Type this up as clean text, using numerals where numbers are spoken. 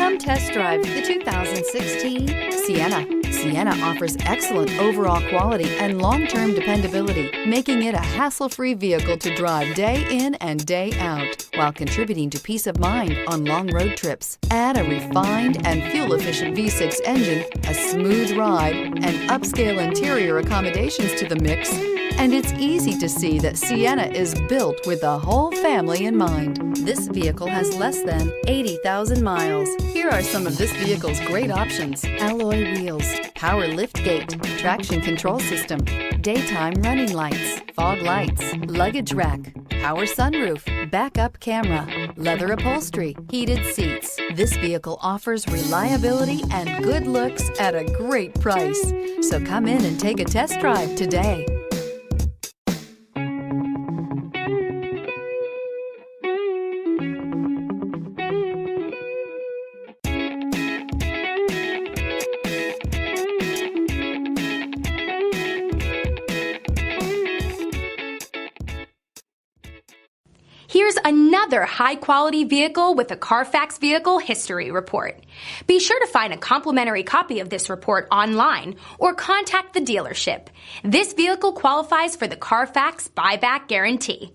Come test drive the 2016 Sienna. Sienna offers excellent overall quality and long-term dependability, making it a hassle-free vehicle to drive day in and day out, while contributing to peace of mind on long road trips. Add a refined and fuel-efficient V6 engine, a smooth ride, and upscale interior accommodations to the mix, and it's easy to see that Sienna is built with the whole family in mind. This vehicle has less than 80,000 miles. Here are some of this vehicle's great options: alloy wheels, power liftgate, traction control system, daytime running lights, fog lights, luggage rack, power sunroof, backup camera, leather upholstery, heated seats. This vehicle offers reliability and good looks at a great price. So come in and take a test drive today. Here's another high-quality vehicle with a Carfax Vehicle History Report. Be sure to find a complimentary copy of this report online or contact the dealership. This vehicle qualifies for the Carfax Buyback Guarantee.